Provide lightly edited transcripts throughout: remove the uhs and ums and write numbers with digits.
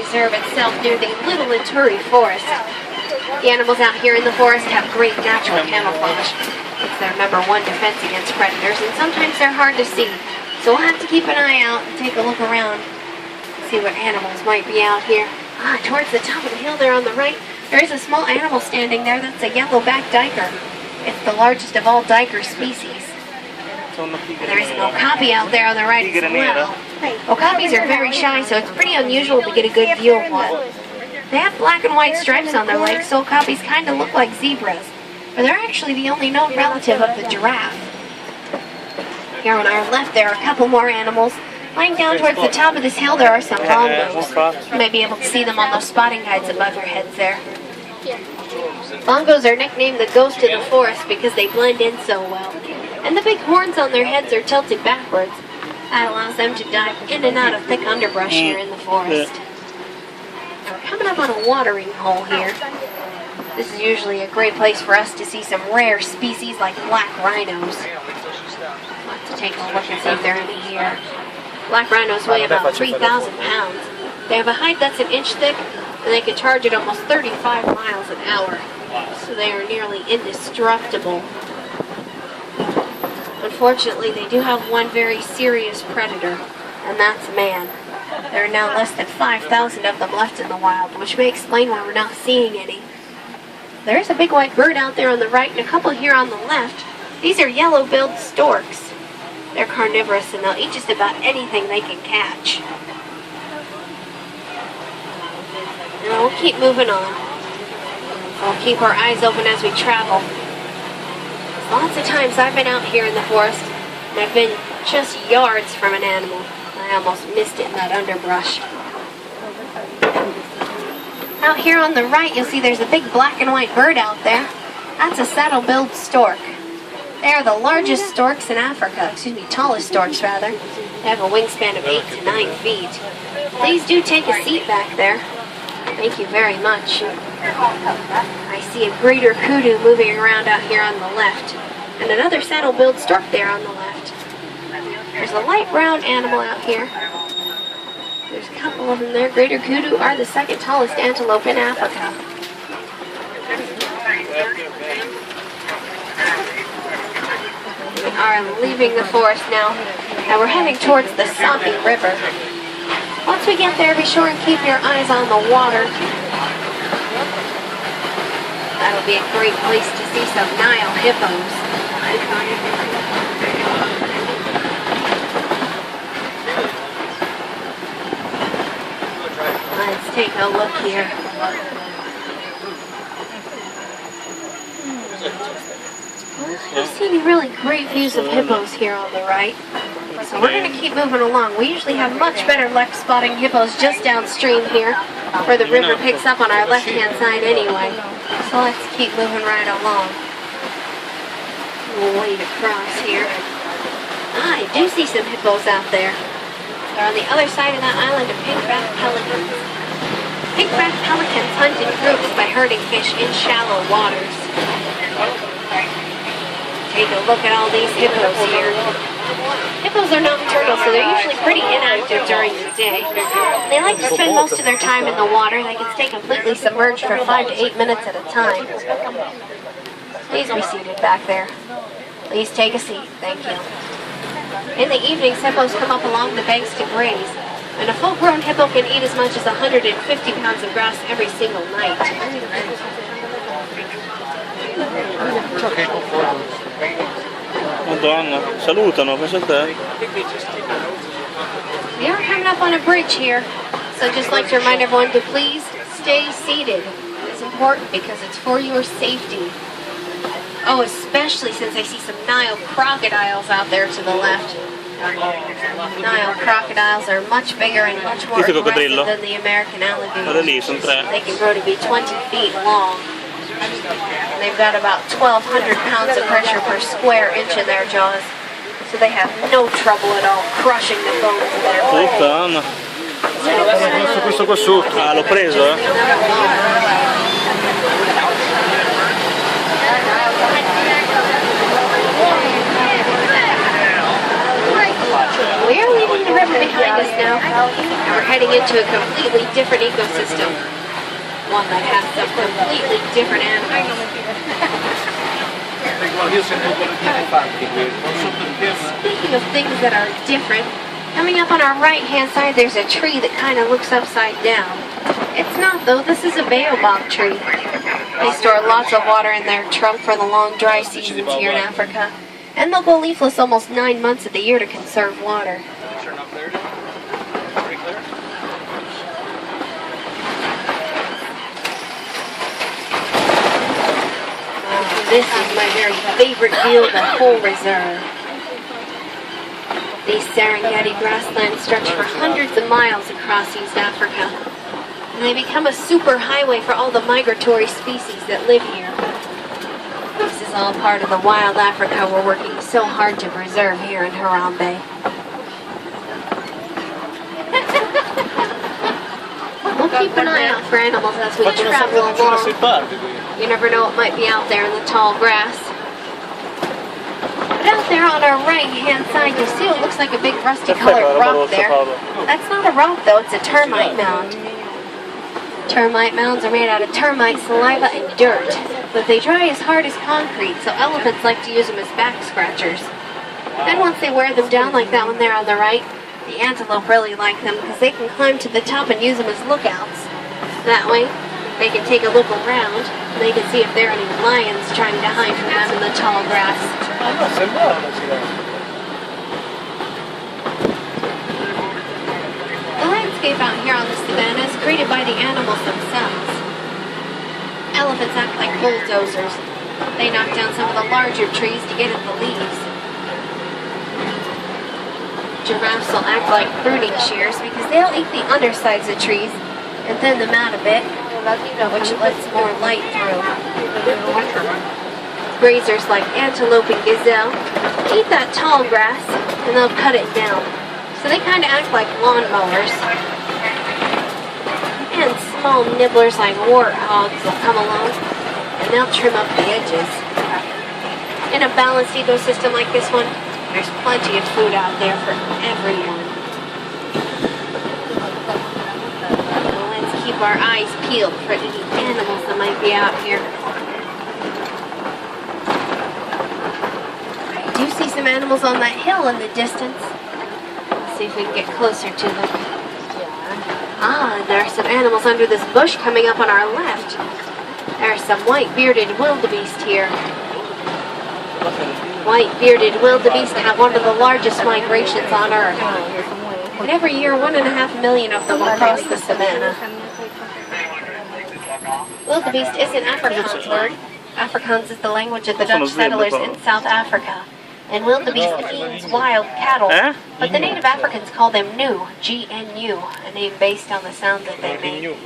Reserve itself near the Little Ituri Forest. The animals out here in the forest have great natural camouflage. It's their #1 defense against predators, and sometimes they're hard to see. So we'll have to keep an eye out and take a look around, see what animals might be out here. Towards the top of the hill there on the right, there is a small animal standing there. That's a yellow-backed duiker. It's the largest of all duiker species. And there is an okapi out there on the right as well. Okapis are very shy, so it's pretty unusual to get a good view of one. They have black and white stripes on their legs, so okapis kind of look like zebras. But they're actually the only known relative of the giraffe. Here on our left, there are a couple more animals. Lying down towards the top of this hill, there are some bongos. You may be able to see them on those spotting guides above your heads there. Bongos are nicknamed the ghost of the forest because they blend in so well. And the big horns on their heads are tilted backwards. That allows them to dive in and out of thick underbrush here in the forest. Now we're coming up on a watering hole here. This is usually a great place for us to see some rare species like black rhinos. We'll have to take a look and see if there are any here. Black rhinos weigh about 3,000 pounds. They have a hide that's an inch thick, and they can charge at almost 35 miles an hour. So they are nearly indestructible. Unfortunately, they do have one very serious predator, and that's man. There are now less than 5,000 of them left in the wild, which may explain why we're not seeing any. There is a big white bird out there on the right and a couple here on the left. These are yellow-billed storks. They're carnivorous and they'll eat just about anything they can catch. Now we'll keep moving on. We'll keep our eyes open as we travel. Lots of times I've been out here in the forest and I've been just yards from an animal. I almost missed it in that underbrush. Out here on the right, you'll see there's a big black and white bird out there. That's a saddle-billed stork. They are the largest storks in Africa, tallest storks rather. They have a wingspan of 8 to 9 feet. Please do take a seat back there. Thank you very much. I see a greater kudu moving around out here on the left, and another saddle-billed stork there on the left. There's a light brown animal out here. There's a couple of them there. Greater kudu are the second tallest antelope in Africa. We are leaving the forest now, and we're heading towards the Sambi River. Once we get there, be sure and keep your eyes on the water. That'll be a great place to see some Nile hippos. Let's take a look here. We're seeing really great views of hippos here on the right. So we're going to keep moving along. We usually have much better luck spotting hippos just downstream here, where the river picks up on our left-hand side anyway. So let's keep moving right along. We'll wade across here. I do see some hippos out there. They're on the other side of that island of pink-backed pelicans. Pink-backed pelicans hunt in groups by herding fish in shallow waters. Take a look at all these hippos here. Hippos are nocturnal, so they're usually pretty inactive during the day. They like to spend most of their time in the water. They can stay completely submerged for 5 to 8 minutes at a time. Please be seated back there. Please take a seat. Thank you. In the evenings, hippos come up along the banks to graze, and a full-grown hippo can eat as much as 150 pounds of grass every single night. Madonna, salutano, pensa te. We are coming up on a bridge here, so I'd just like to remind everyone to please stay seated. It's important because it's for your safety. Oh, especially since I see some Nile crocodiles out there to the left. Nile crocodiles are much bigger and much more aggressive than the American alligators. They can grow to be 20 feet long. And they've got about 1,200 pounds of pressure per square inch in their jaws. So they have no trouble at all crushing the bones of their prey. Puttana. Questo qua sotto. Ah, l'ho preso, eh? We are leaving the river behind. behind us now, and we're heading into a completely different ecosystem. One that has some completely different animals. Speaking of things that are different, coming up on our right-hand side, there's a tree that kind of looks upside down. It's not, though. This is a baobab tree. They store lots of water in their trunk for the long dry seasons here in Africa. And they'll go leafless almost 9 months of the year to conserve water. This is my very favorite view of the whole reserve. These Serengeti grasslands stretch for hundreds of miles across East Africa. And they become a super highway for all the migratory species that live here. This is all part of the wild Africa we're working so hard to preserve here in Harambe. We'll keep an eye out for animals as we travel along. You never know what might be out there in the tall grass. But out there on our right-hand side, you see what looks like a big rusty-colored rock there. That's not a rock, though. It's a termite mound. Termite mounds are made out of termite, saliva, and dirt. But they dry as hard as concrete, so elephants like to use them as back scratchers. Then once they wear them down like that one there on the right, the antelope really like them because they can climb to the top and use them as lookouts. That way, they can take a look around, and they can see if there are any lions trying to hide from them in the tall grass. The landscape out here on the savanna is created by the animals themselves. Elephants act like bulldozers. They knock down some of the larger trees to get at the leaves. Giraffes will act like pruning shears because they'll eat the undersides of trees and thin them out a bit, which lets more light through. Grazers like antelope and gazelle eat that tall grass and they'll cut it down. So they kind of act like lawnmowers. And small nibblers like warthogs will come along and they'll trim up the edges. In a balanced ecosystem like this one, there's plenty of food out there for everyone. Keep our eyes peeled for any animals that might be out here. I do see some animals on that hill in the distance. Let's see if we can get closer to them. Ah, there are some animals under this bush coming up on our left. There are some white-bearded wildebeest here. White-bearded wildebeest have one of the largest migrations on Earth. And every year, 1.5 million of them will cross the savanna. Wildebeest is an Afrikaans word. Afrikaans is the language of the Dutch settlers in South Africa. And wildebeest means wild cattle. But the native Africans call them gnu, G-N-U, a name based on the sound that they make.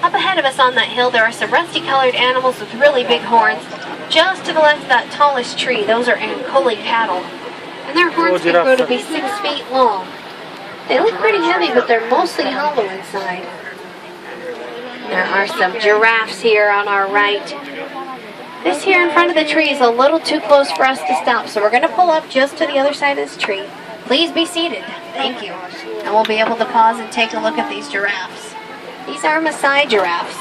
Up ahead of us on that hill, there are some rusty-colored animals with really big horns. Just to the left of that tallest tree, those are Ankole cattle. And their horns can grow to be 6 feet long. They look pretty heavy, but they're mostly hollow inside. There are some giraffes here on our right. This here in front of the tree is a little too close for us to stop, so we're going to pull up just to the other side of this tree. Please be seated. Thank you. And we'll be able to pause and take a look at these giraffes. These are Maasai giraffes,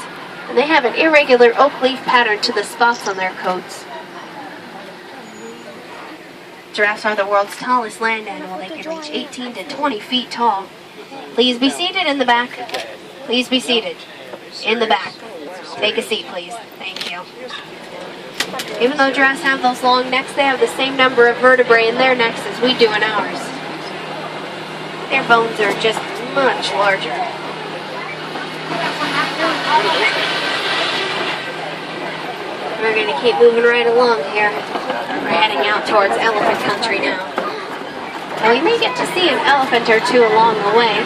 and they have an irregular oak leaf pattern to the spots on their coats. Giraffes are the world's tallest land animal. They can reach 18 to 20 feet tall. Please be seated in the back. Please be seated in the back. Take a seat, please. Thank you. Even though giraffes have those long necks, they have the same number of vertebrae in their necks as we do in ours. Their bones are just much larger. We're going to keep moving right along here. We're heading out towards elephant country now. Now we may get to see an elephant or two along the way.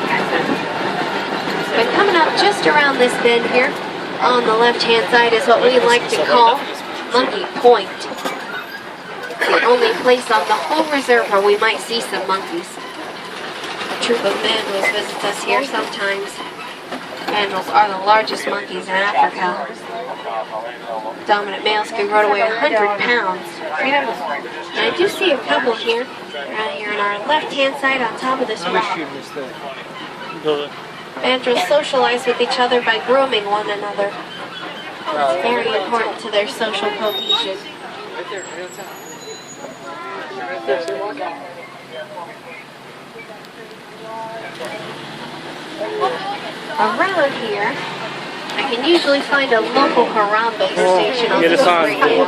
But coming up just around this bend here, on the left-hand side is what we like to call Monkey Point. It's the only place on the whole reserve where we might see some monkeys. A troop of mandrills visits us here sometimes. Mandrills are the largest monkeys in Africa. Dominant males can grow to weigh 100 pounds. And I do see a couple here. They're out here on our left-hand side on top of this rock. Mandrills socialize with each other by grooming one another. It's very important to their social cohesion. Around here, I can usually find a local Harambe station on the radio.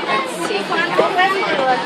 Let's see if we can find one.